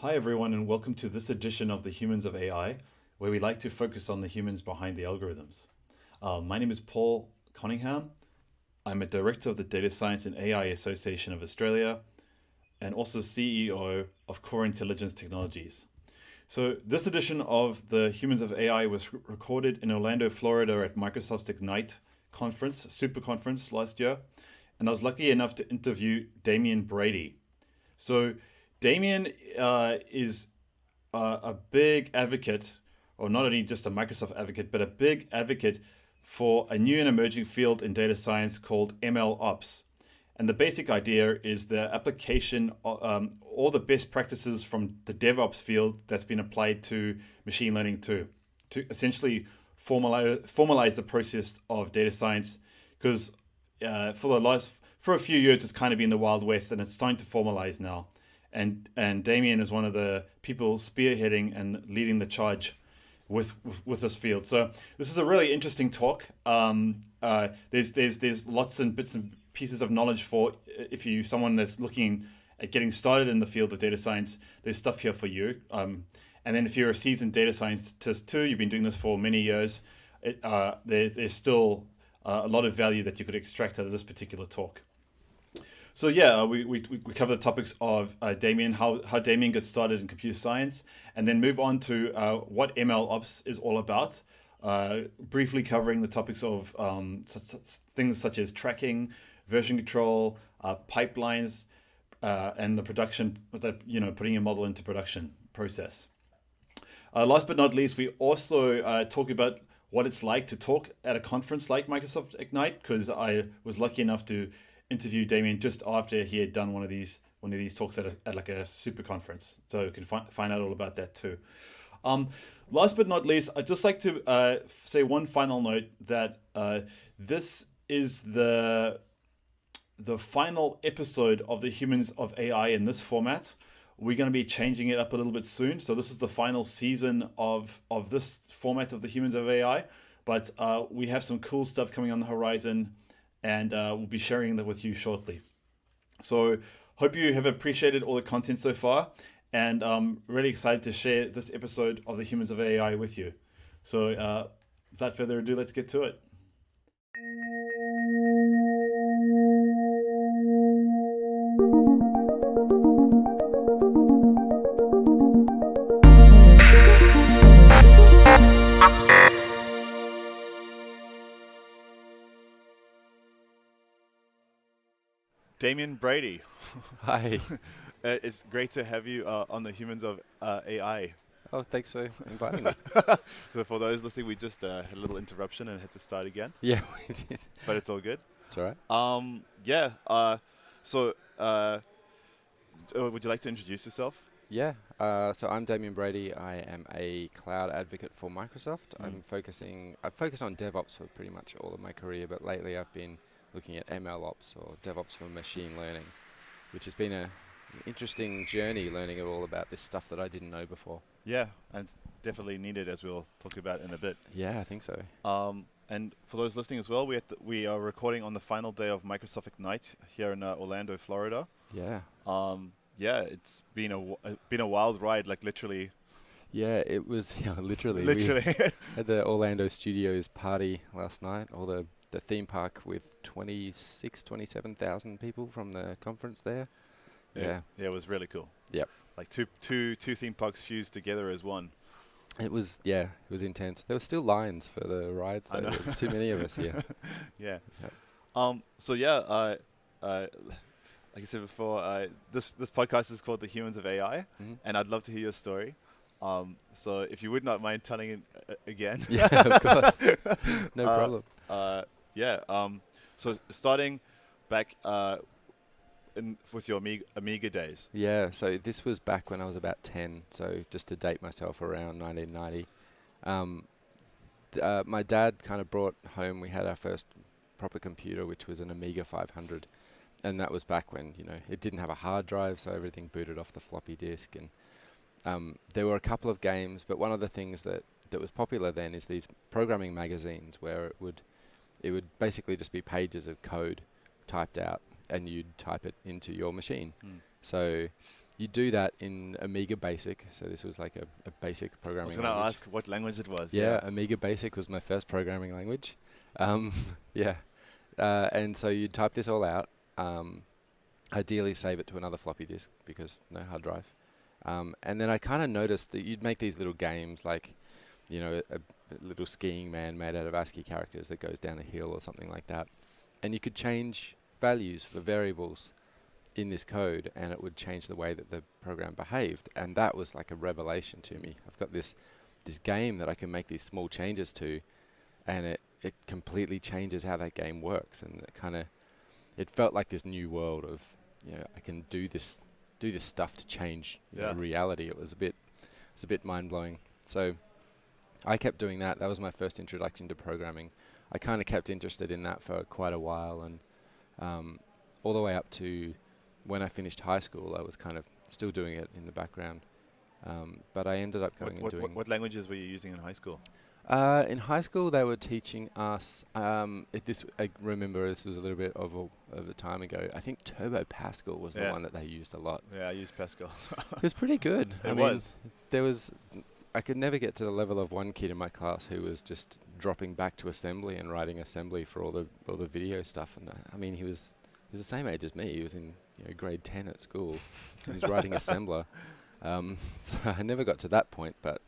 Hi, everyone, and welcome to this edition of the Humans of AI, where we like to focus on the humans behind the algorithms. My name is Paul Conningham. I'm a director of the Data Science and AI Association of Australia, and also CEO of Core Intelligence Technologies. So this edition of the Humans of AI was recorded in Orlando, Florida at Microsoft's Ignite conference, super conference last year, and I was lucky enough to interview Damien Brady. So Damien is a big advocate, or not only just a Microsoft advocate, but a big advocate for a new and emerging field in data science called MLOps. And the basic idea is the application of all the best practices from the DevOps field that's been applied to machine learning to essentially formalize the process of data science. Because for a few years it's kind of been the Wild West, and it's time to formalize now. And Damien is one of the people spearheading and leading the charge with this field. So this is a really interesting talk. There's lots and bits and pieces of knowledge for if you someone that's looking at getting started in the field of data science. There's stuff here for you. And then if you're a seasoned data scientist too, you've been doing this for many years. There's still a lot of value that you could extract out of this particular talk. So yeah, we cover the topics of Damien, how Damien got started in computer science, and then move on to what MLOps is all about. Briefly covering the topics of things such as tracking, version control, pipelines, and the production, putting your model into production process. Last but not least, we also talk about what it's like to talk at a conference like Microsoft Ignite, because I was lucky enough to interview Damien just after he had done one of these talks at like a super conference. So you can find out all about that too. Last but not least, I'd just like to say one final note that this is the final episode of the Humans of AI in this format. We're going to be changing it up a little bit soon. So this is the final season of this format of the Humans of AI. But we have some cool stuff coming on the horizon, and we'll be sharing that with you shortly. So hope you have appreciated all the content so far, and I'm really excited to share this episode of the Humans of AI with you. So without further ado, let's get to it. Damien Brady. Hi. It's great to have you on the Humans of AI. Oh, thanks for inviting me. So for those listening, we just had a little interruption and had to start again, Yeah, we did. but it's all good. It's all right. Yeah. Would you like to introduce yourself? Yeah. So I'm Damian Brady. I am a cloud advocate for Microsoft. I've focused on DevOps for pretty much all of my career, but lately I've been looking at MLOps, or DevOps for machine learning, which has been an interesting journey learning all about this stuff that I didn't know before. Yeah, and it's definitely needed, as we'll talk about in a bit. Yeah, I think so. And for those listening as well, we are recording on the final day of Microsoft Ignite here in Orlando, Florida. Yeah. Yeah, it's been a wild ride, like literally. Yeah, it was literally. Literally. We had the Orlando Studios party last night, or the theme park with 27,000 people from the conference there. Yeah, it was really cool. Yep. Like two theme parks fused together as one. It was intense. There were still lines for the rides though. There's too many of us here. Yeah. Yep. So yeah, like I said before, this podcast is called The Humans of AI, and I'd love to hear your story. So if you would not mind telling it again. Yeah, of course. No problem. So starting back with your Amiga days. Yeah, so this was back when I was about 10, so just to date myself, around 1990. My dad kind of brought home, we had our first proper computer, which was an Amiga 500. And that was back when, it didn't have a hard drive, so everything booted off the floppy disk. And there were a couple of games, but one of the things that was popular then is these programming magazines where it would basically just be pages of code typed out, and you'd type it into your machine. So you do that in Amiga Basic. So this was like a basic I programming was going to language. ask what language it was. Yeah, Amiga Basic was my first programming language. Yeah. And so you type this all out. Ideally save it to another floppy disk because no hard drive. And then I kind of noticed that you'd make these little games like, you know, a little skiing man made out of ASCII characters that goes down a hill or something like that. And you could change values for variables in this code and it would change the way that the program behaved. And that was like a revelation to me. I've got this game that I can make these small changes to, and it completely changes how that game works. And it felt like this new world of, you know, I can do this stuff to change reality. It was a bit mind-blowing. So I kept doing that. That was my first introduction to programming. I kind of kept interested in that for quite a while, and all the way up to when I finished high school, I was kind of still doing it in the background. But I ended up going and doing... What languages were you using in high school? In high school, they were teaching us. I remember this was a little bit of a time ago. I think Turbo Pascal was the one that they used a lot. Yeah, I used Pascal. It was pretty good. It was. There was. I could never get to the level of one kid in my class who was just dropping back to assembly and writing assembly for all the video stuff. And I mean, he was the same age as me. He was in grade 10 at school. And he was writing assembler. So I never got to that point, but.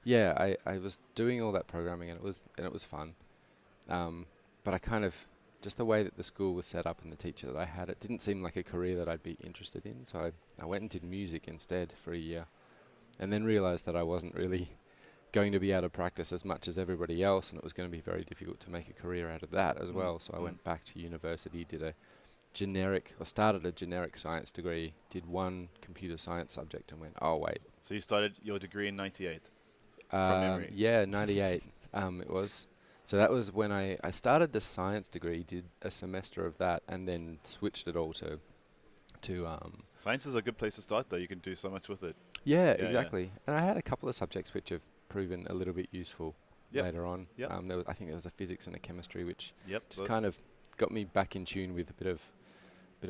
Yeah, I was doing all that programming and it was fun. But I kind of, just the way that the school was set up and the teacher that I had, it didn't seem like a career that I'd be interested in. So I went and did music instead for a year, and then realized that I wasn't really going to be able to practice as much as everybody else, and it was going to be very difficult to make a career out of that as well. So I went back to university, started a generic science degree, did one computer science subject, and went, oh wait. So you started your degree in 98? From memory. Yeah, 98 it was. So that was when I started the science degree, did a semester of that, and then switched it all to Science is a good place to start, though. You can do so much with it. Yeah, exactly. Yeah. And I had a couple of subjects which have proven a little bit useful later on. Yep. I think there was a physics and a chemistry, which just so kind of got me back in tune with a bit of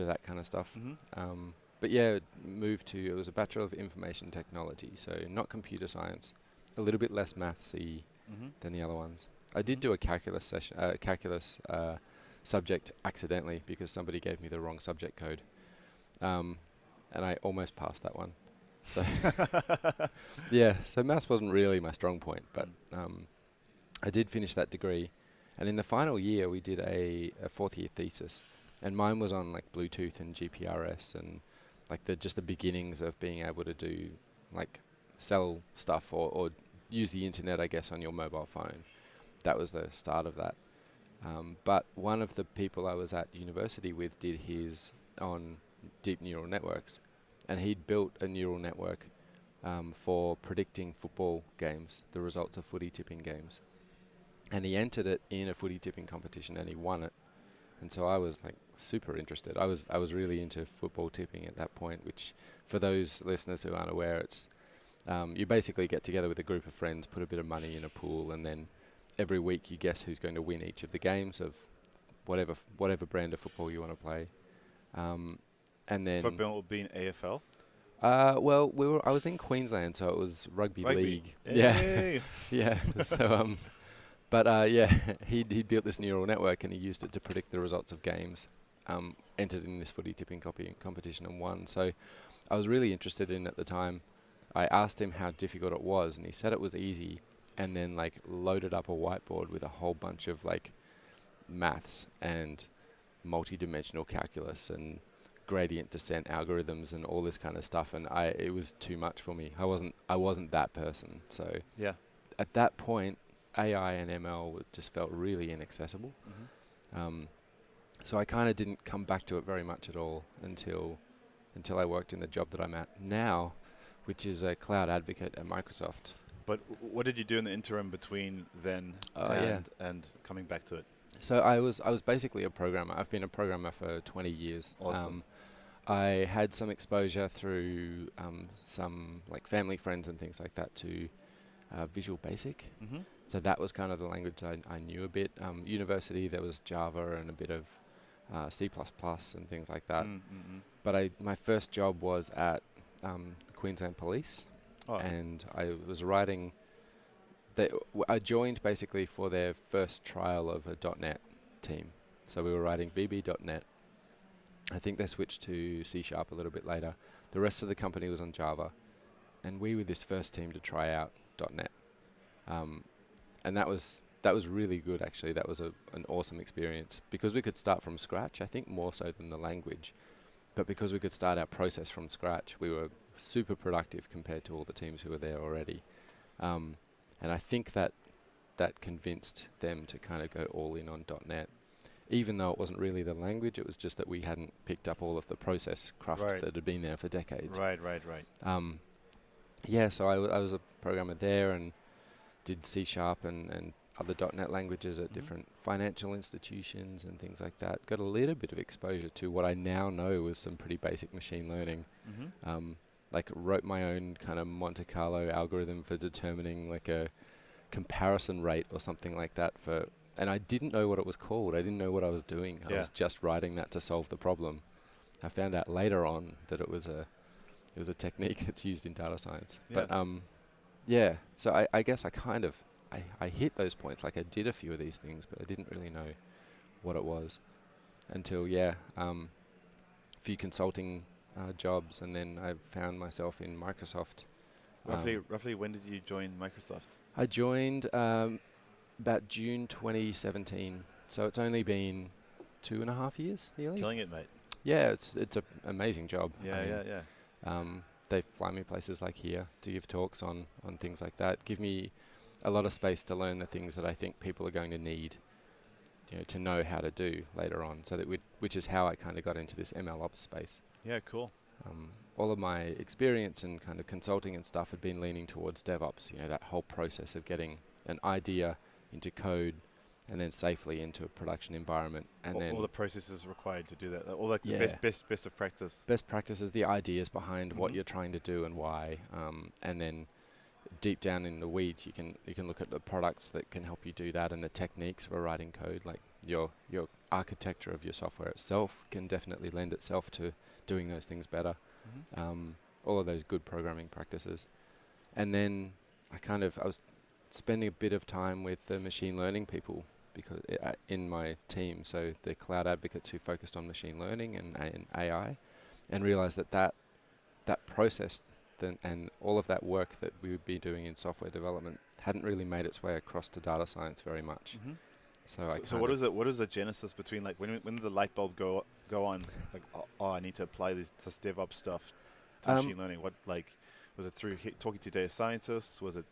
that kind of stuff. Mm-hmm. But yeah, it was a Bachelor of Information Technology, so not computer science. A little bit less mathsy than the other ones. I did do a calculus subject accidentally because somebody gave me the wrong subject code, and I almost passed that one. So yeah, so maths wasn't really my strong point, but I did finish that degree, and in the final year we did a fourth year thesis, and mine was on like Bluetooth and GPRS and like just the beginnings of being able to do like sell stuff or use the internet, I guess, on your mobile phone. That was the start of that. But one of the people I was at university with did his on deep neural networks, and he'd built a neural network for predicting football games, the results of footy tipping games. And he entered it in a footy tipping competition and he won it. And so I was like super interested. I was really into football tipping at that point, which for those listeners who aren't aware, it's you basically get together with a group of friends, put a bit of money in a pool, and then every week you guess who's going to win each of the games of whatever brand of football you want to play. And then football being AFL? Well, I was in Queensland, so it was rugby league. Yay. Yeah. Yeah. So but yeah, he built this neural network and he used it to predict the results of games. Entered in this footy tipping competition and won. So I was really interested in it at the time. I asked him how difficult it was, and he said it was easy, and then like loaded up a whiteboard with a whole bunch of like maths and multi-dimensional calculus and gradient descent algorithms and all this kind of stuff, and it was too much for me. I wasn't that person. So yeah, at that point, AI and ML just felt really inaccessible. So I kind of didn't come back to it very much at all until I worked in the job that I'm at now, which is a Cloud Advocate at Microsoft. But what did you do in the interim between then and coming back to it? So I was basically a programmer. I've been a programmer for 20 years. Awesome. I had some exposure through some like family friends and things like that to Visual Basic. So that was kind of the language I knew a bit. University, there was Java and a bit of C++ and things like that. But my first job was at Queensland Police, and I was writing. I joined basically for their first trial of a .NET team. So we were writing VB.NET. I think they switched to C# a little bit later. The rest of the company was on Java, and we were this first team to try out .NET. And that was really good, actually. That was an awesome experience because we could start from scratch, I think more so than the language. But because we could start our process from scratch, we were super productive compared to all the teams who were there already. And I think that convinced them to kind of go all in on .NET. Even though it wasn't really the language, it was just that we hadn't picked up all of the process craft that had been there for decades. Right. Yeah, so I was a programmer there and did C# and other .NET languages at different financial institutions and things like that. Got a little bit of exposure to what I now know was some pretty basic machine learning. Like wrote my own kind of Monte Carlo algorithm for determining like a comparison rate or something like that and I didn't know what it was called. I didn't know what I was doing. I was just writing that to solve the problem. I found out later on that it was a technique that's used in data science. But so I guess I hit those points. Like I did a few of these things, but I didn't really know what it was until a few consulting jobs, and then I found myself in Microsoft. Roughly when did you join Microsoft? I joined about June 2017, so it's only been 2.5 years nearly. Killing it, mate. Yeah, it's an amazing job. Yeah. They fly me places like here to give talks on things like that. Give me a lot of space to learn the things that I think people are going to need, to know how to do later on. So that which is how I kind of got into this MLops space. Yeah, cool. All of my experience and kind of consulting and stuff had been leaning towards DevOps. That whole process of getting an idea into code and then safely into a production environment, and then all the processes required to do that. All the best of practice. Best practices, the ideas behind what you're trying to do and why, and then deep down in the weeds, you can look at the products that can help you do that and the techniques for writing code. Like your architecture of your software itself can definitely lend itself to doing those things better. All of those good programming practices, and then I was spending a bit of time with the machine learning people because in my team, so the cloud advocates who focused on machine learning and AI, and realized that process and all of that work that we would be doing in software development hadn't really made its way across to data science very much. So what is the genesis between, like, when did the light bulb go on? Like, I need to apply this DevOps stuff to machine learning. What, like, was it through talking to data scientists? Was it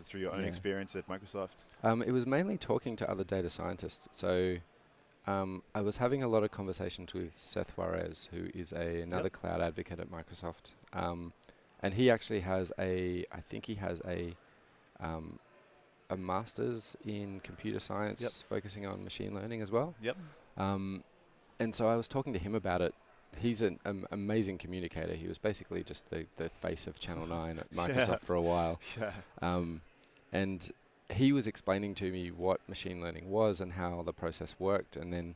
through your own experience at Microsoft? It was mainly talking to other data scientists. So I was having a lot of conversations with Seth Juarez, who is another cloud advocate at Microsoft. And he actually has a master's in computer science focusing on machine learning as well. And so I was talking to him about it. He's an amazing communicator. He was basically just the face of Channel 9 at Microsoft for a while. And he was explaining to me what machine learning was and how the process worked, and then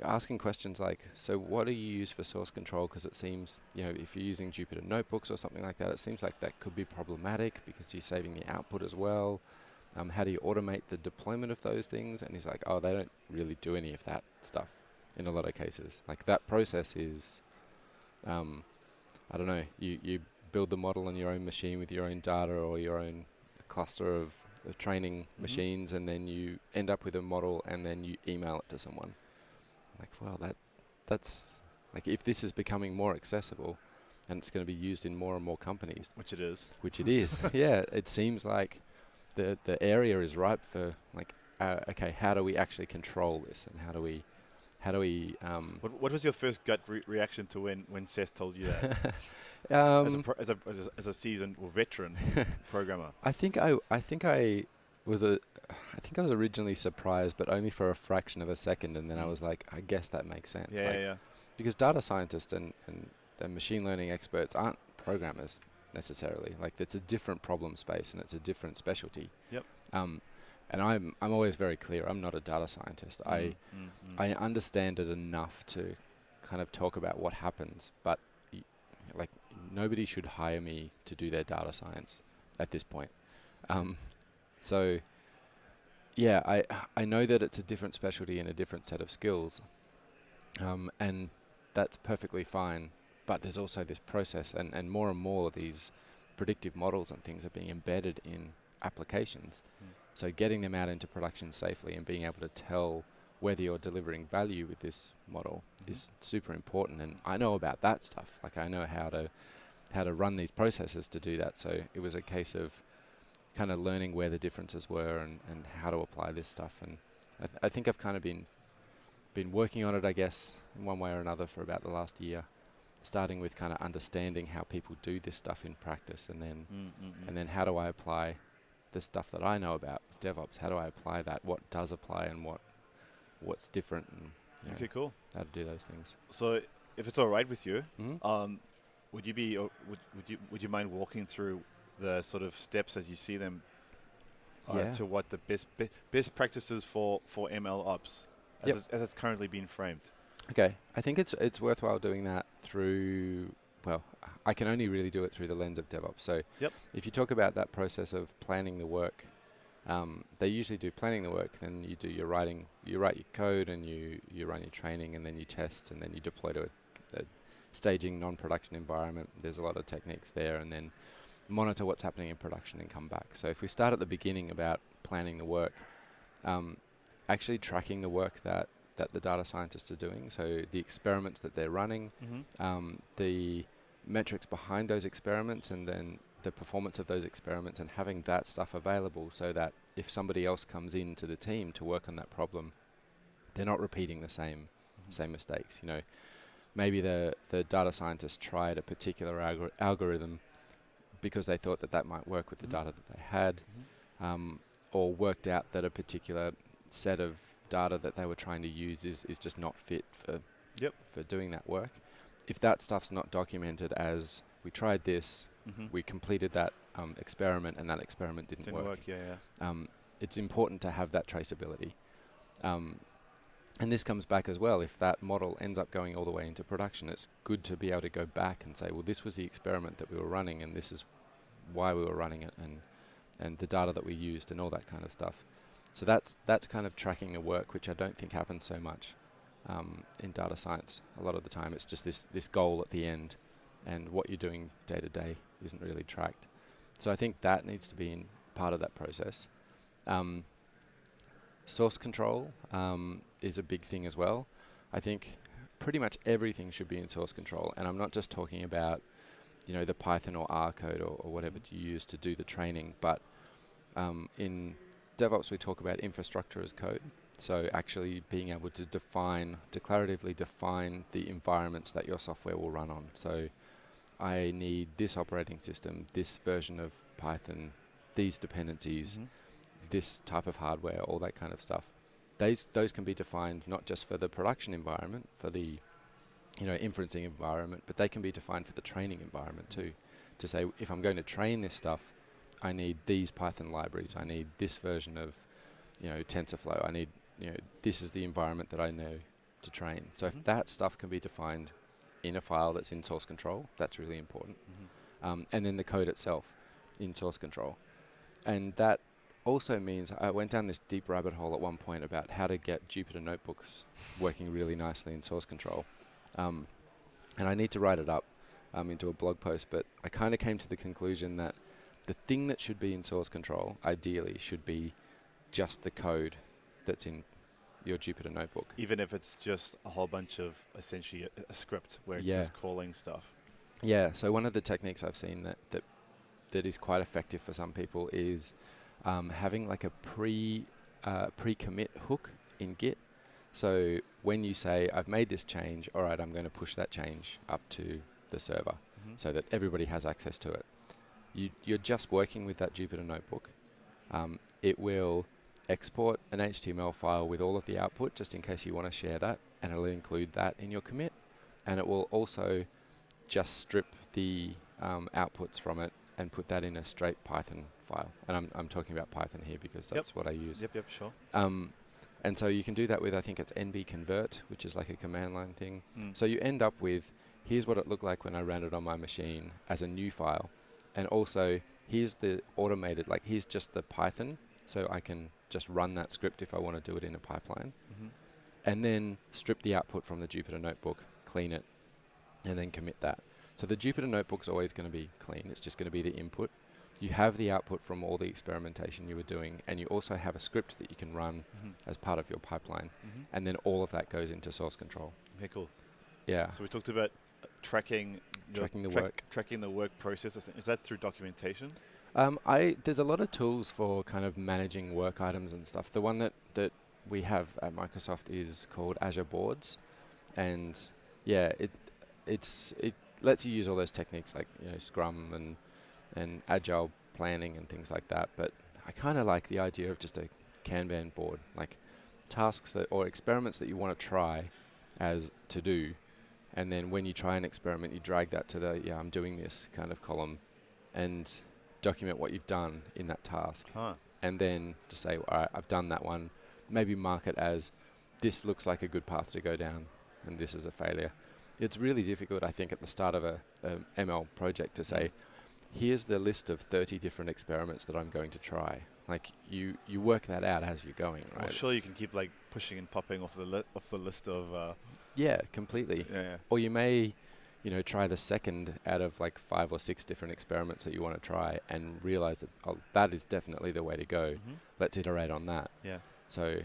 asking questions like, so what do you use for source control? Because it seems, if you're using Jupyter Notebooks or something like that, it seems like that could be problematic because you're saving the output as well. How do you automate the deployment of those things? And he's like, they don't really do any of that stuff in a lot of cases. Like that process is, I don't know, you build the model on your own machine with your own data or your own cluster of training machines, and then you end up with a model and then you email it to someone. Like, well, that's like, if this is becoming more accessible and it's going to be used in more and more companies. Which it is. Yeah, it seems like the area is ripe for, like, okay, how do we actually control this, and how do we what was your first gut reaction to when Seth told you that? As a seasoned or veteran programmer. I think I was originally surprised, but only for a fraction of a second, and then I was like, I guess that makes sense. Because data scientists and machine learning experts aren't programmers necessarily. Like, it's a different problem space and it's a different specialty. And I'm always very clear. I'm not a data scientist. I understand it enough to kind of talk about what happens, but like nobody should hire me to do their data science at this point. So yeah, I know that it's a different specialty and a different set of skills, and that's perfectly fine. But there's also this process, and more of these predictive models and things are being embedded in applications. So getting them out into production safely and being able to tell whether you're delivering value with this model is super important. And I know about that stuff. Like I know how to run these processes to do that. So it was a case of kind of learning where the differences were and how to apply this stuff. And I think I've kind of been working on it, I guess, in one way or another for about the last year, starting with kind of understanding how people do this stuff in practice, and then how do I apply the stuff that I know about with DevOps? How do I apply that? What does apply and what's different? And Okay, cool. How to do those things. So, if it's all right with you, would you mind walking through the sort of steps as you see them to what the best practices for MLOps as it's currently been framed? Okay, I think it's worthwhile doing that through. Well, I can only really do it through the lens of DevOps. So if you talk about that process of planning the work, they usually do planning the work, then you do your writing, you write your code, and you run your training, and then you test, and then you deploy to a staging non-production environment. There's a lot of techniques there, and then monitor what's happening in production and come back. So if we start at the beginning about planning the work, actually tracking the work that the data scientists are doing, so the experiments that they're running, the metrics behind those experiments, and then the performance of those experiments, and having that stuff available so that if somebody else comes into the team to work on that problem, they're not repeating the same mistakes. You know, maybe the data scientists tried a particular algorithm because they thought that might work with the data that they had, or worked out that a particular set of data that they were trying to use is just not fit for doing that work. If that stuff's not documented as we tried this, we completed that experiment, and that experiment didn't work. It's important to have that traceability. And this comes back as well. If that model ends up going all the way into production, it's good to be able to go back and say, well, this was the experiment that we were running, and this is why we were running it, and the data that we used, and all that kind of stuff. So that's kind of tracking the work, which I don't think happens so much in data science. A lot of the time, it's just this goal at the end, and what you're doing day to day isn't really tracked. So I think that needs to be in part of that process. Source control is a big thing as well. I think pretty much everything should be in source control, and I'm not just talking about the Python or R code or whatever you use to do the training, but in DevOps we talk about infrastructure as code. So actually being able to declaratively define the environments that your software will run on. So I need this operating system, this version of Python, these dependencies, this type of hardware, all that kind of stuff. Those can be defined not just for the production environment, for the inferencing environment, but they can be defined for the training environment too. To say, if I'm going to train this stuff, I need these Python libraries, I need this version of TensorFlow, I need this is the environment that I know to train. So if that stuff can be defined in a file that's in source control, that's really important. And then the code itself in source control. And that also means I went down this deep rabbit hole at one point about how to get Jupyter notebooks working really nicely in source control. And I need to write it up into a blog post, but I kind of came to the conclusion that the thing that should be in source control, ideally, should be just the code that's in your Jupyter notebook. Even if it's just a whole bunch of, essentially, a script where it's just calling stuff. Yeah, so one of the techniques I've seen that is quite effective for some people is having like a pre-commit hook in Git. So when you say, I've made this change, all right, I'm going to push that change up to the server so that everybody has access to it. You're just working with that Jupyter notebook. It will export an HTML file with all of the output, just in case you want to share that, and it'll include that in your commit. And it will also just strip the outputs from it and put that in a straight Python file. And I'm talking about Python here because that's what I use. Yep, sure. And so you can do that with, I think it's nbconvert, which is like a command line thing. Mm. So you end up with, here's what it looked like when I ran it on my machine as a new file. And also, here's the automated, like here's just the Python. So I can just run that script if I want to do it in a pipeline. Mm-hmm. And then strip the output from the Jupyter Notebook, clean it, and then commit that. So the Jupyter Notebook's always going to be clean. It's just going to be the input. You have the output from all the experimentation you were doing, and you also have a script that you can run as part of your pipeline. And then all of that goes into source control. Okay, cool. Yeah. So we talked about tracking the work process. Is that through documentation? There's a lot of tools for kind of managing work items and stuff. The one that we have at Microsoft is called Azure Boards, and yeah, it lets you use all those techniques like Scrum and agile planning and things like that. But I kind of like the idea of just a Kanban board, like tasks or experiments that you want to try as to do, and then when you try an experiment, you drag that to the I'm doing this kind of column, and document what you've done in that task, and then to say, all right, I've done that one. Maybe mark it as this looks like a good path to go down, and this is a failure. It's really difficult, I think, at the start of a ML project to say, here's the list of 30 different experiments that I'm going to try. Like you work that out as you're going, right? Well, sure, you can keep like pushing and popping off the list of. Yeah, completely. Yeah. Or you may, try the second out of like 5 or 6 different experiments that you want to try, and realize that that is definitely the way to go. Let's iterate on that. Yeah. So,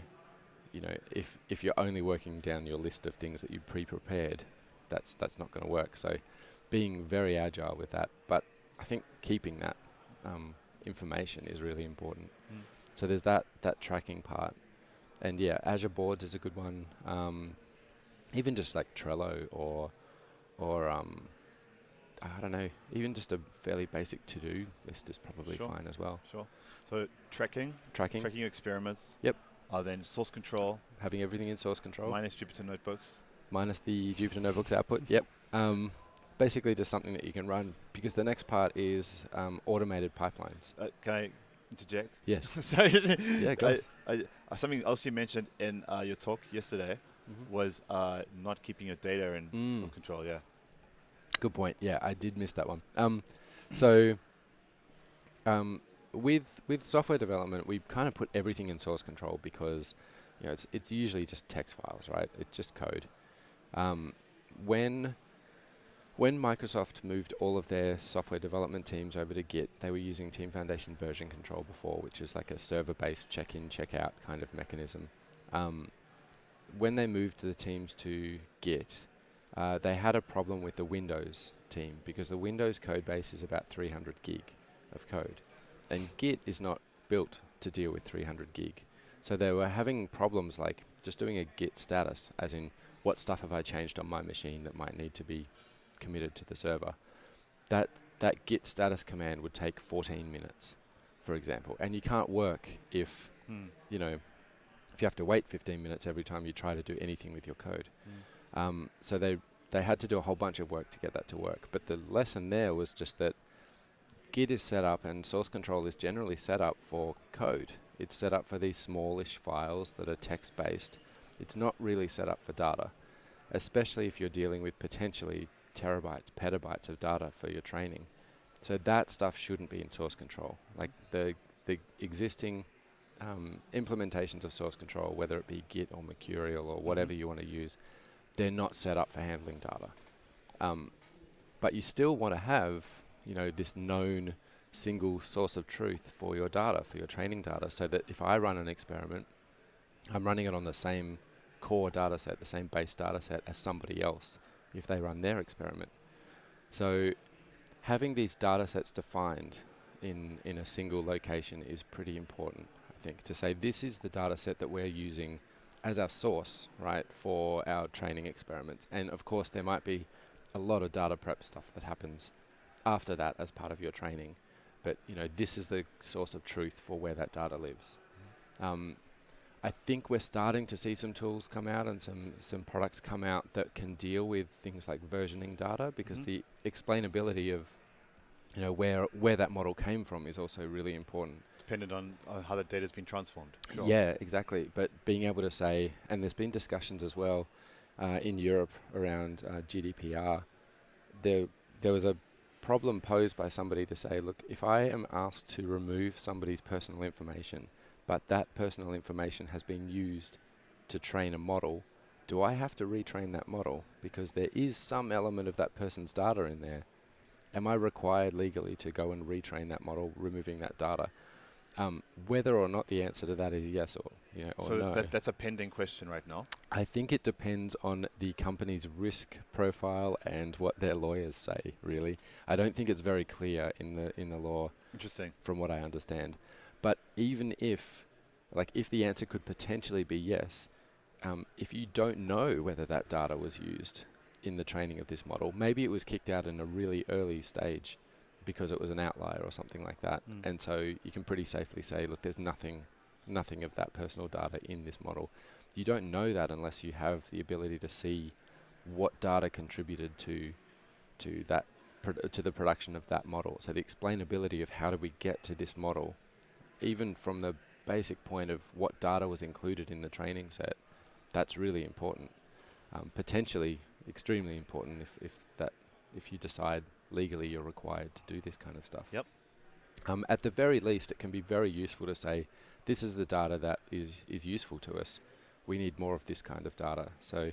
if you're only working down your list of things that you pre-prepared, that's not going to work. So, being very agile with that, but I think keeping that information is really important. So there's that tracking part, and yeah, Azure Boards is a good one. Even just like Trello or I don't know, even just a fairly basic to-do list is probably fine as well. Sure. So tracking your experiments. Yep. Then source control. Having everything in source control. Minus Jupyter Notebooks. Minus the Jupyter Notebooks output. Yep. Basically just something that you can run, because the next part is automated pipelines. Can I interject? Yes. Sorry. Yeah, go. Something else you mentioned in your talk yesterday was not keeping your data in source control. Yeah. Good point. Yeah, I did miss that one. So with software development, we kind of put everything in source control because it's usually just text files, right? It's just code. When Microsoft moved all of their software development teams over to Git, they were using Team Foundation version control before, which is like a server-based check-in, check-out kind of mechanism. When they moved the teams to Git, they had a problem with the Windows team, because the Windows code base is about 300 gig of code, and Git is not built to deal with 300 gig. So they were having problems like just doing a Git status, as in what stuff have I changed on my machine that might need to be committed to the server. That Git status command would take 14 minutes, for example, and you can't work if if you have to wait 15 minutes every time you try to do anything with your code. So they had to do a whole bunch of work to get that to work. But the lesson there was just that Git is set up, and source control is generally set up for code. It's set up for these smallish files that are text-based. It's not really set up for data, especially if you're dealing with potentially terabytes, petabytes of data for your training. So that stuff shouldn't be in source control. Like the existing implementations of source control, whether it be Git or Mercurial or whatever you want to use, they're not set up for handling data. But you still want to have, this known single source of truth for your data, for your training data, so that if I run an experiment, I'm running it on the same core data set, the same base data set as somebody else if they run their experiment. So having these data sets defined in a single location is pretty important, I think, to say this is the data set that we're using as our source, right, for our training experiments. And of course there might be a lot of data prep stuff that happens after that as part of your training, but this is the source of truth for where that data lives. I think we're starting to see some tools come out and some products come out that can deal with things like versioning data, because the explainability of where that model came from is also really important. Dependent on how the data's been transformed. Sure. Yeah, exactly. But being able to say, and there's been discussions as well in Europe around GDPR. There was a problem posed by somebody to say, look, if I am asked to remove somebody's personal information, but that personal information has been used to train a model, do I have to retrain that model? Because there is some element of that person's data in there. Am I required legally to go and retrain that model, removing that data? Whether or not the answer to that is yes or so no. that's a pending question right now. I think it depends on the company's risk profile and what their lawyers say. Really, I don't think it's very clear in the law. Interesting. From what I understand, but even if the answer could potentially be yes, if you don't know whether that data was used in the training of this model, maybe it was kicked out in a really early stage because it was an outlier or something like that. And so you can pretty safely say, look, there's nothing of that personal data in this model. You don't know that unless you have the ability to see what data contributed to the production of that model. So the explainability of how do we get to this model, even from the basic point of what data was included in the training set, that's really important. Potentially extremely important if you decide legally you're required to do this kind of stuff. Yep. At the very least, it can be very useful to say, this is the data that is useful to us. We need more of this kind of data. So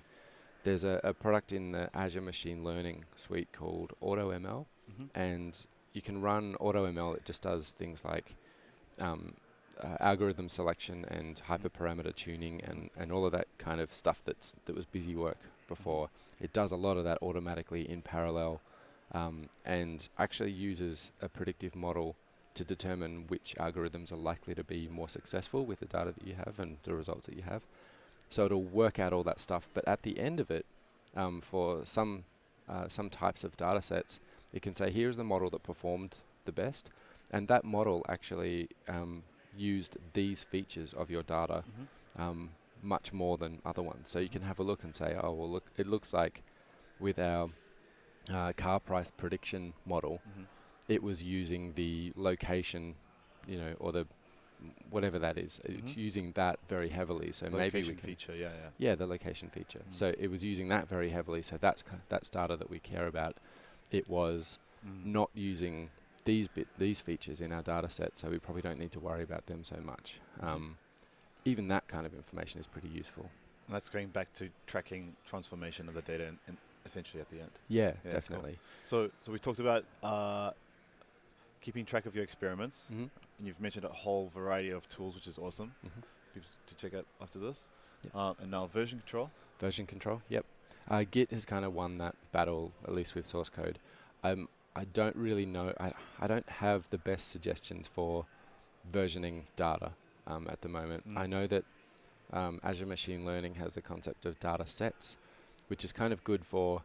there's a product in the Azure Machine Learning suite called AutoML, and you can run AutoML. It just does things like algorithm selection and hyperparameter tuning and all of that kind of stuff that was busy work before. It does a lot of that automatically in parallel, and actually uses a predictive model to determine which algorithms are likely to be more successful with the data that you have and the results that you have. So it'll work out all that stuff, but at the end of it, for some types of data sets, it can say, here's the model that performed the best, and that model actually used these features of your data much more than other ones. So you can have a look and say, oh, well, look, it looks like with our car price prediction model, it was using the location, or the whatever that is. It's using that very heavily. So maybe we can feature, yeah. Yeah, the location feature. So it was using that very heavily. So that's data that we care about. It was not using these features in our data set, so we probably don't need to worry about them so much. Even that kind of information is pretty useful. And that's going back to tracking transformation of the data and essentially at the end. Yeah, definitely. Cool. So we talked about keeping track of your experiments, and you've mentioned a whole variety of tools, which is awesome. People to check out after this. Yep. And now version control. Version control, yep. Git has kind of won that battle, at least with source code. I don't really know. I don't have the best suggestions for versioning data at the moment. I know that Azure Machine Learning has the concept of data sets, which is kind of good for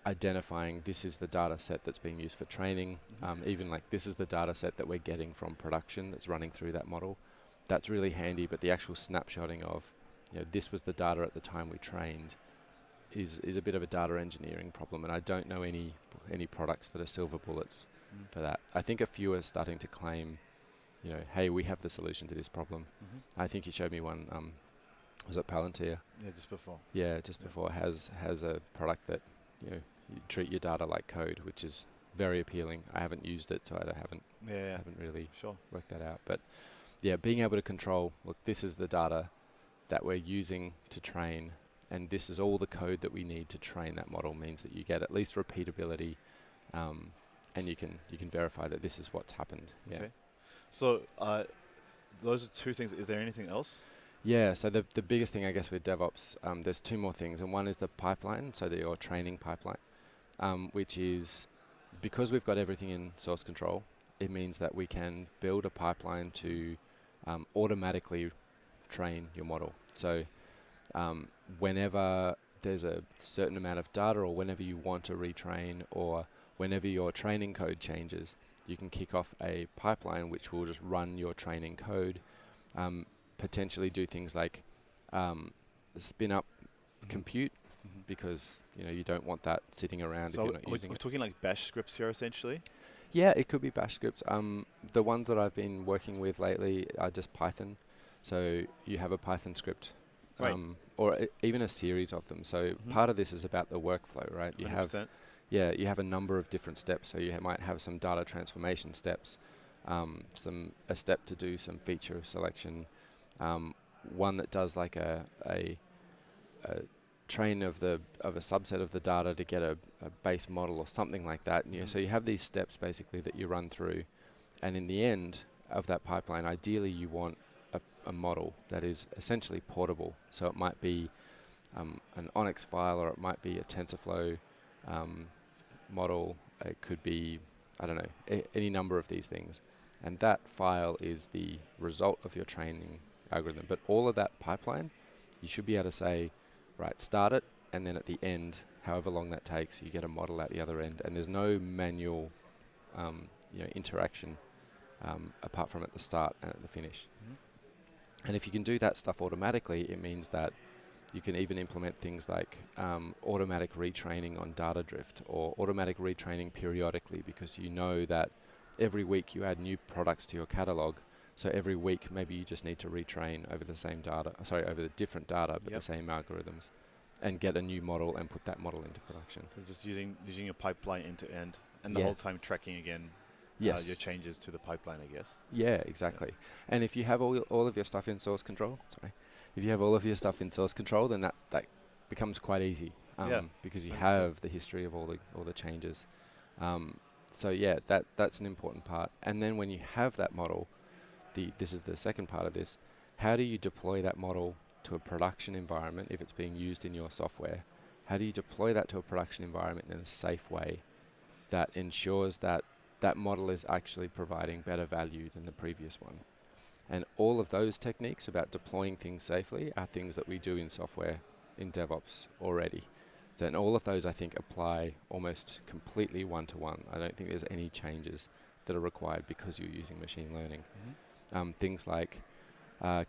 identifying this is the data set that's being used for training. Even like this is the data set that we're getting from production that's running through that model. That's really handy, but the actual snapshotting of, this was the data at the time we trained is a bit of a data engineering problem, and I don't know any products that are silver bullets for that. I think a few are starting to claim, hey, we have the solution to this problem. I think you showed me one, was it Palantir? Yeah, just before. Yeah, just before has a product that, you treat your data like code, which is very appealing. I haven't used it, so I haven't really worked that out. But yeah, being able to control, look, this is the data that we're using to train, and this is all the code that we need to train that model, means that you get at least repeatability, and you can verify that this is what's happened. Yeah. Okay. So those are two things. Is there anything else? Yeah, so the biggest thing, I guess, with DevOps, there's two more things, and one is the pipeline, so your training pipeline, which is, because we've got everything in source control, it means that we can build a pipeline to automatically train your model. So whenever there's a certain amount of data, or whenever you want to retrain, or whenever your training code changes, you can kick off a pipeline which will just run your training code, potentially do things like spin up compute, because you don't want that sitting around if you're not using it. We're talking like bash scripts here, essentially? Yeah, it could be bash scripts. The ones that I've been working with lately are just Python. So you have a Python script, Right. or even a series of them. So part of this is about the workflow, right? You 100%. you have a number of different steps. So you might have some data transformation steps, a step to do some feature selection, one that does like a train of a subset of the data to get a base model or something like that. And so you have these steps basically that you run through, and in the end of that pipeline, ideally you want a model that is essentially portable. So it might be an Onyx file, or it might be a TensorFlow model. It could be, I don't know, any number of these things. And that file is the result of your training algorithm. But all of that pipeline, you should be able to say, right, start it, and then at the end, however long that takes, you get a model at the other end. And there's no manual interaction apart from at the start and at the finish. And if you can do that stuff automatically, it means that you can even implement things like automatic retraining on data drift, or automatic retraining periodically, because you know that every week you add new products to your catalog. So every week maybe you just need to retrain over the same data, over the different data, but the same algorithms, and get a new model and put that model into production. So just using a pipeline end to end, and the whole time tracking again your changes to the pipeline, I guess. Yeah, exactly. Yeah. And if you have all of your stuff in source control, then that becomes quite easy, because you 100%. Have the history of all the changes. So yeah, that's an important part. And then when you have that model, this is the second part of this. How do you deploy that model to a production environment if it's being used in your software? How do you deploy that to a production environment in a safe way that ensures that that model is actually providing better value than the previous one? And all of those techniques about deploying things safely are things that we do in software, in DevOps already. So, and all of those, I think, apply almost completely one-to-one. I don't think there's any changes that are required because you're using machine learning. Things like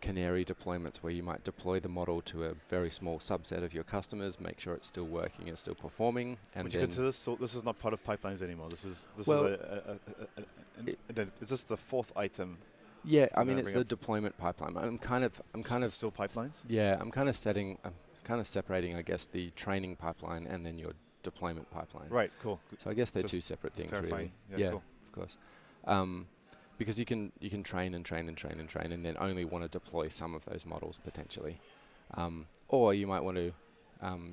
canary deployments, where you might deploy the model to a very small subset of your customers, make sure it's still working and still performing. And would you consider this is not part of pipelines anymore? Is this the fourth item? Yeah, I mean, it's the deployment pipeline. I'm kind of still pipelines. Yeah, I'm kind of separating, I guess, the training pipeline and then your deployment pipeline. Right. Cool. So I guess they're two separate things, really. Yeah, cool. Of course. Because you can train and then only want to deploy some of those models potentially, or you might want to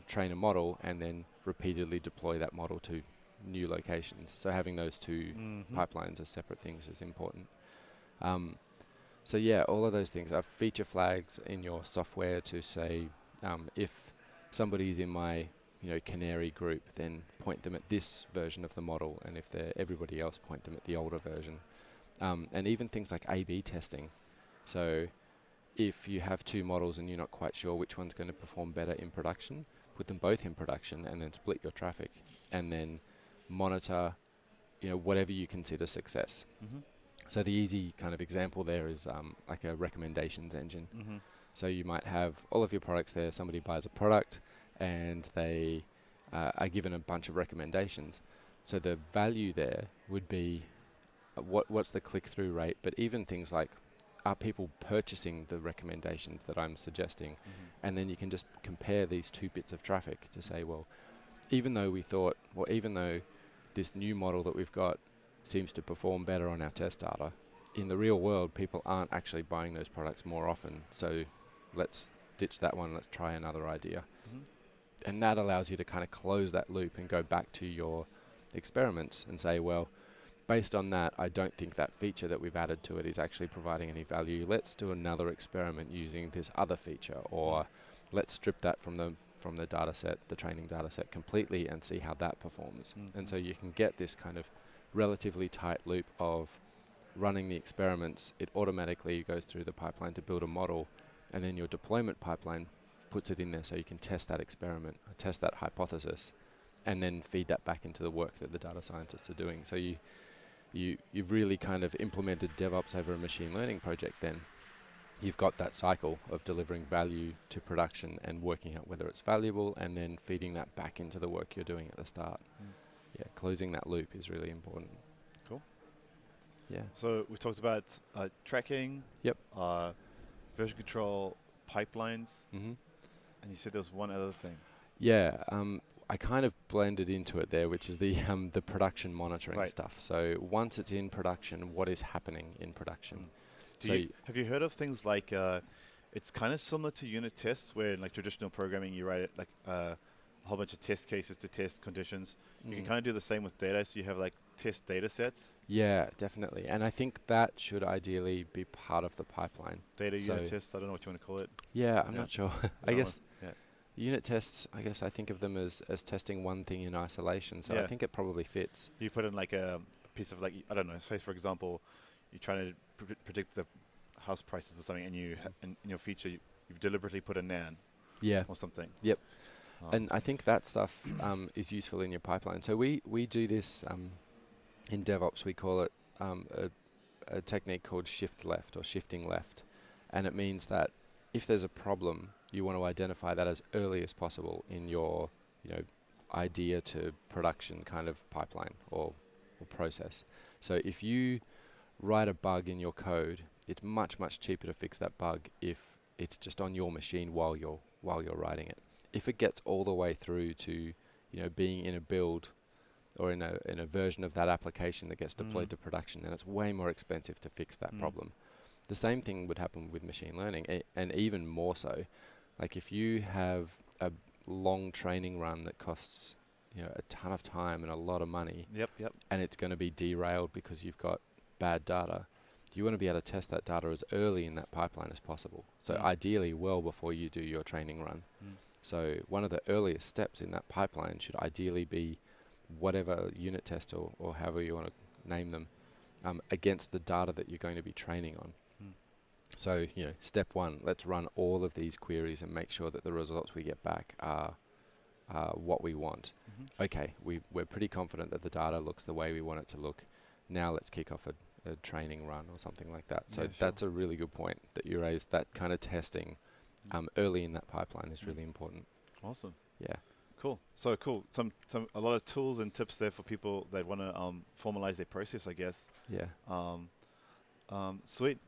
train a model and then repeatedly deploy that model to new locations. So having those two pipelines as separate things is important. So yeah, all of those things are feature flags in your software to say, if somebody's in my canary group, then point them at this version of the model, and if they're everybody else, point them at the older version. And even things like A/B testing. So if you have two models and you're not quite sure which one's going to perform better in production, put them both in production and then split your traffic, and then monitor whatever you consider success. So the easy kind of example there is like a recommendations engine. So you might have all of your products there. Somebody buys a product and they are given a bunch of recommendations. So the value there would be what's the click-through rate, but even things like, are people purchasing the recommendations that I'm suggesting? And then you can just compare these two bits of traffic to say, well, even though this new model that we've got seems to perform better on our test data, in the real world, people aren't actually buying those products more often. So let's ditch that one. Let's try another idea. And that allows you to kind of close that loop and go back to your experiments and say, well, based on that, I don't think that feature that we've added to it is actually providing any value. Let's do another experiment using this other feature, or let's strip that from the data set, the training data set completely, and see how that performs. And so you can get this kind of relatively tight loop of running the experiments. It automatically goes through the pipeline to build a model, and then your deployment pipeline puts it in there so you can test that experiment, test that hypothesis, and then feed that back into the work that the data scientists are doing. So you've really kind of implemented DevOps over a machine learning project then. You've got that cycle of delivering value to production and working out whether it's valuable, and then feeding that back into the work you're doing at the start. Yeah, closing that loop is really important. Cool. Yeah. So we talked about tracking. Yep. Version control, pipelines, Mm-hmm. and you said there was one other thing. Yeah, I kind of blended into it there, which is the production monitoring Right. stuff. So once it's in production, what is happening in production? Have you heard of things like it's kind of similar to unit tests, where in like traditional programming you write it like a whole bunch of test cases to test conditions. You can kind of do the same with data, so you have like test data sets. Yeah, definitely. And I think that should ideally be part of the pipeline. Data unit tests, I don't know what you want to call it. Yeah, I'm not sure. I guess yeah. unit tests, I think of them as testing one thing in isolation, so I think it probably fits. You put in like a piece of like, I don't know, say for example, you're trying to predict the house prices or something, and you in your feature, you deliberately put a nan. Yeah. Or something. Yep. And I think that stuff is useful in your pipeline. So we do this in DevOps. We call it a technique called shift left or shifting left, and it means that if there's a problem, you want to identify that as early as possible in your idea to production kind of pipeline or process. So if you write a bug in your code, it's much cheaper to fix that bug if it's just on your machine while you're writing it. If it gets all the way through to being in a build or in a version of that application that gets deployed to production, then it's way more expensive to fix that problem. The same thing would happen with machine learning, and even more so. Like if you have a long training run that costs a ton of time and a lot of money, and it's going to be derailed because you've got bad data, you want to be able to test that data as early in that pipeline as possible. So ideally, well before you do your training run. So one of the earliest steps in that pipeline should ideally be whatever unit test or however you want to name them against the data that you're going to be training on. So, step one, let's run all of these queries and make sure that the results we get back are what we want. Okay, we're pretty confident that the data looks the way we want it to look. Now let's kick off a training run or something like that. So that's a really good point that you raised. That kind of testing early in that pipeline is really important. Awesome. Yeah. Cool. So cool. A lot of tools and tips there for people that want to formalize their process, I guess. Yeah. Sweet.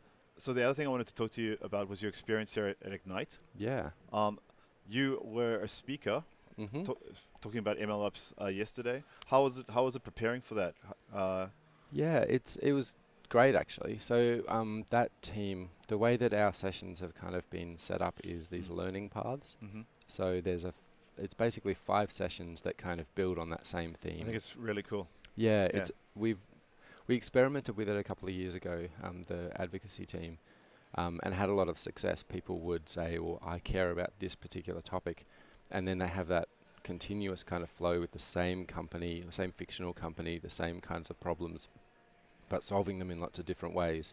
So the other thing I wanted to talk to you about was your experience here at Ignite. Yeah. You were a speaker talking about MLops yesterday. How was it preparing for that? Yeah, it was great actually. So that team, the way that our sessions have kind of been set up is these learning paths. So there's it's basically 5 sessions that kind of build on that same theme. I think it's really cool. Yeah. We experimented with it a couple of years ago, the advocacy team, and had a lot of success. People would say, well, I care about this particular topic, and then they have that continuous kind of flow with the same company, the same fictional company, the same kinds of problems, but solving them in lots of different ways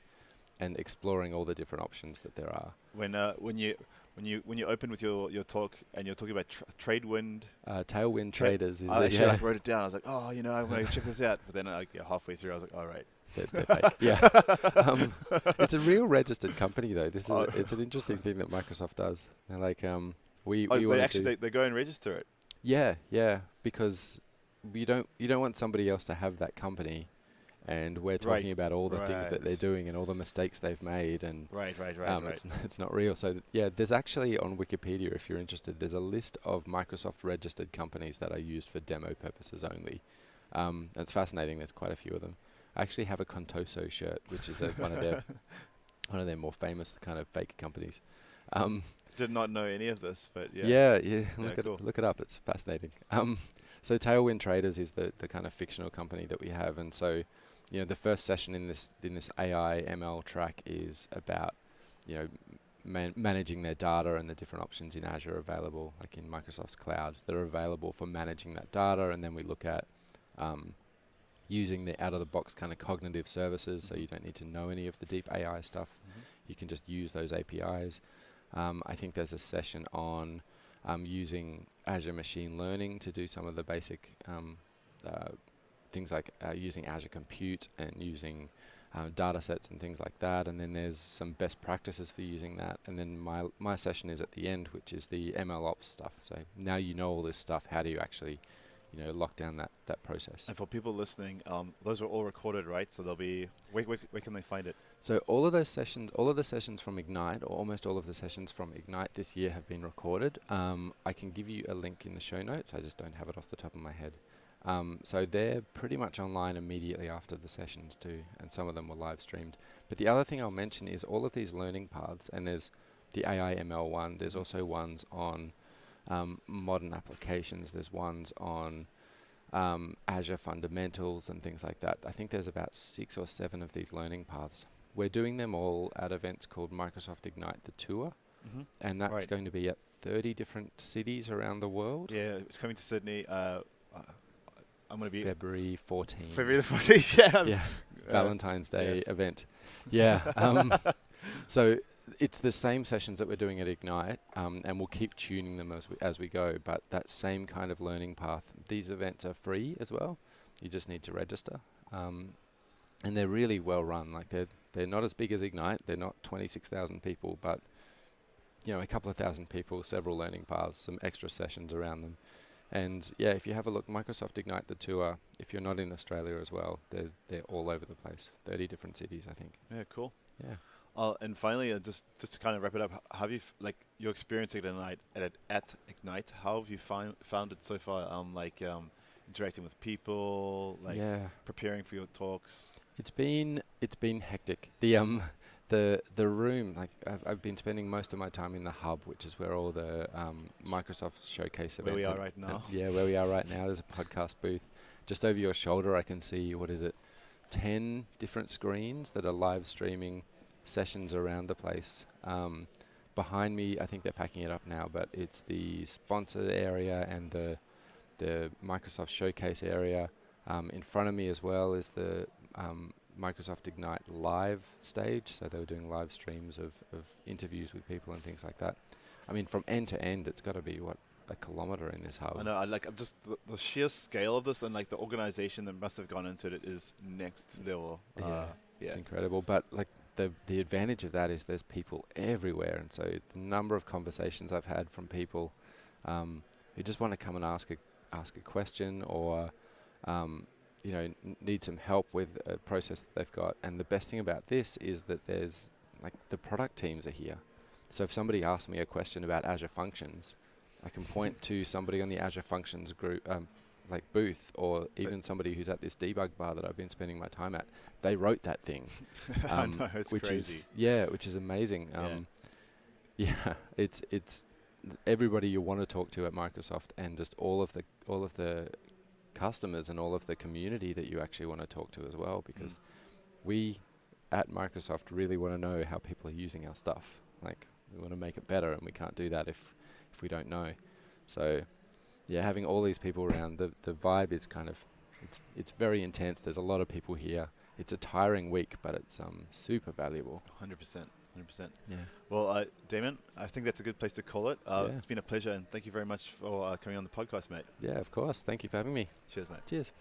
and exploring all the different options that there are. When you open with your talk and you're talking about Tradewind, Tailwind Traders is I actually wrote it down. I was like, oh, I'm going to check this out. But then halfway through, I was like, all right. They're fake. Yeah. It's a real registered company though. It's an interesting thing that Microsoft does. They're like, they go and register it. Yeah, because you don't want somebody else to have that company, and we're talking about all the things that they're doing and all the mistakes they've made, and right. It's not real. So there's actually on Wikipedia, if you're interested, there's a list of Microsoft registered companies that are used for demo purposes only. It's fascinating. There's quite a few of them. I actually have a Contoso shirt, which is one of their more famous kind of fake companies. Did not know any of this, but yeah. Look it up. It's fascinating. So Tailwind Traders is the kind of fictional company that we have, and so the first session in this AI ML track is about managing their data and the different options in Azure available, like in Microsoft's cloud, that are available for managing that data, and then we look at using the out-of-the-box kind of cognitive services, so you don't need to know any of the deep AI stuff. You can just use those APIs. I think there's a session on using Azure Machine Learning to do some of the basic things like using Azure Compute and using data sets and things like that. And then there's some best practices for using that. And then my session is at the end, which is the MLops stuff. So now you know all this stuff, how do you actually lock down that process. And for people listening, those are all recorded, right? So they'll be where can they find it? So all of the sessions from Ignite, or almost all of the sessions from Ignite this year, have been recorded. I can give you a link in the show notes. I just don't have it off the top of my head. So they're pretty much online immediately after the sessions too, and some of them were live streamed. But the other thing I'll mention is all of these learning paths, and there's the AI ML one. There's also ones on modern applications. There's ones on Azure fundamentals and things like that. I think there's about 6 or 7 of these learning paths. We're doing them all at events called Microsoft Ignite the Tour, and that's going to be at 30 different cities around the world. Yeah, it's coming to Sydney. I'm going to be February 14th. February the 14th. Yeah, Valentine's Day event. Yeah. So it's the same sessions that we're doing at Ignite, and we'll keep tuning them as we go. But that same kind of learning path. These events are free as well. You just need to register, and they're really well run. Like they're not as big as Ignite. They're not 26,000 people, but a couple of thousand people, several learning paths, some extra sessions around them. And yeah, if you have a look, Microsoft Ignite the Tour, if you're not in Australia as well, they're all over the place. 30 different cities, I think. Yeah, cool. Yeah. And finally, just to kind of wrap it up, have you your experience at Ignite? How have you found it so far? Interacting with people, preparing for your talks. It's been hectic. The room, I've been spending most of my time in the hub, which is where all the Microsoft showcase events. Where we are right now. Where we are right now. There's a podcast booth just over your shoulder. I can see 10 different screens that are live streaming sessions around the place. Behind me, I think they're packing it up now, but it's the sponsored area and the Microsoft showcase area. In front of me as well is the Microsoft Ignite live stage, so they were doing live streams of interviews with people and things like that. I mean, from end to end, it's got to be a kilometer in this hub. I know. I'm just the sheer scale of this and the organization that must have gone into it is next level. It's incredible. But the advantage of that is there's people everywhere, and so the number of conversations I've had from people who just want to come and ask a question or need some help with a process that they've got. And the best thing about this is that there's the product teams are here. So if somebody asks me a question about Azure Functions, I can point to somebody on the Azure Functions group, booth, or even somebody who's at this debug bar that I've been spending my time at. They wrote that thing. I know, it's crazy. Which is amazing. It's everybody you want to talk to at Microsoft, and just all of the customers and all of the community that you actually want to talk to as well, because we at Microsoft really want to know how people are using our stuff. We want to make it better, and we can't do that if we don't know. So having all these people around, the vibe is it's very intense. There's a lot of people here. It's a tiring week, but it's super valuable. 100%. Yeah. Well, Damien, I think that's a good place to call it. It's been a pleasure, and thank you very much for coming on the podcast, mate. Yeah, of course. Thank you for having me. Cheers, mate. Cheers.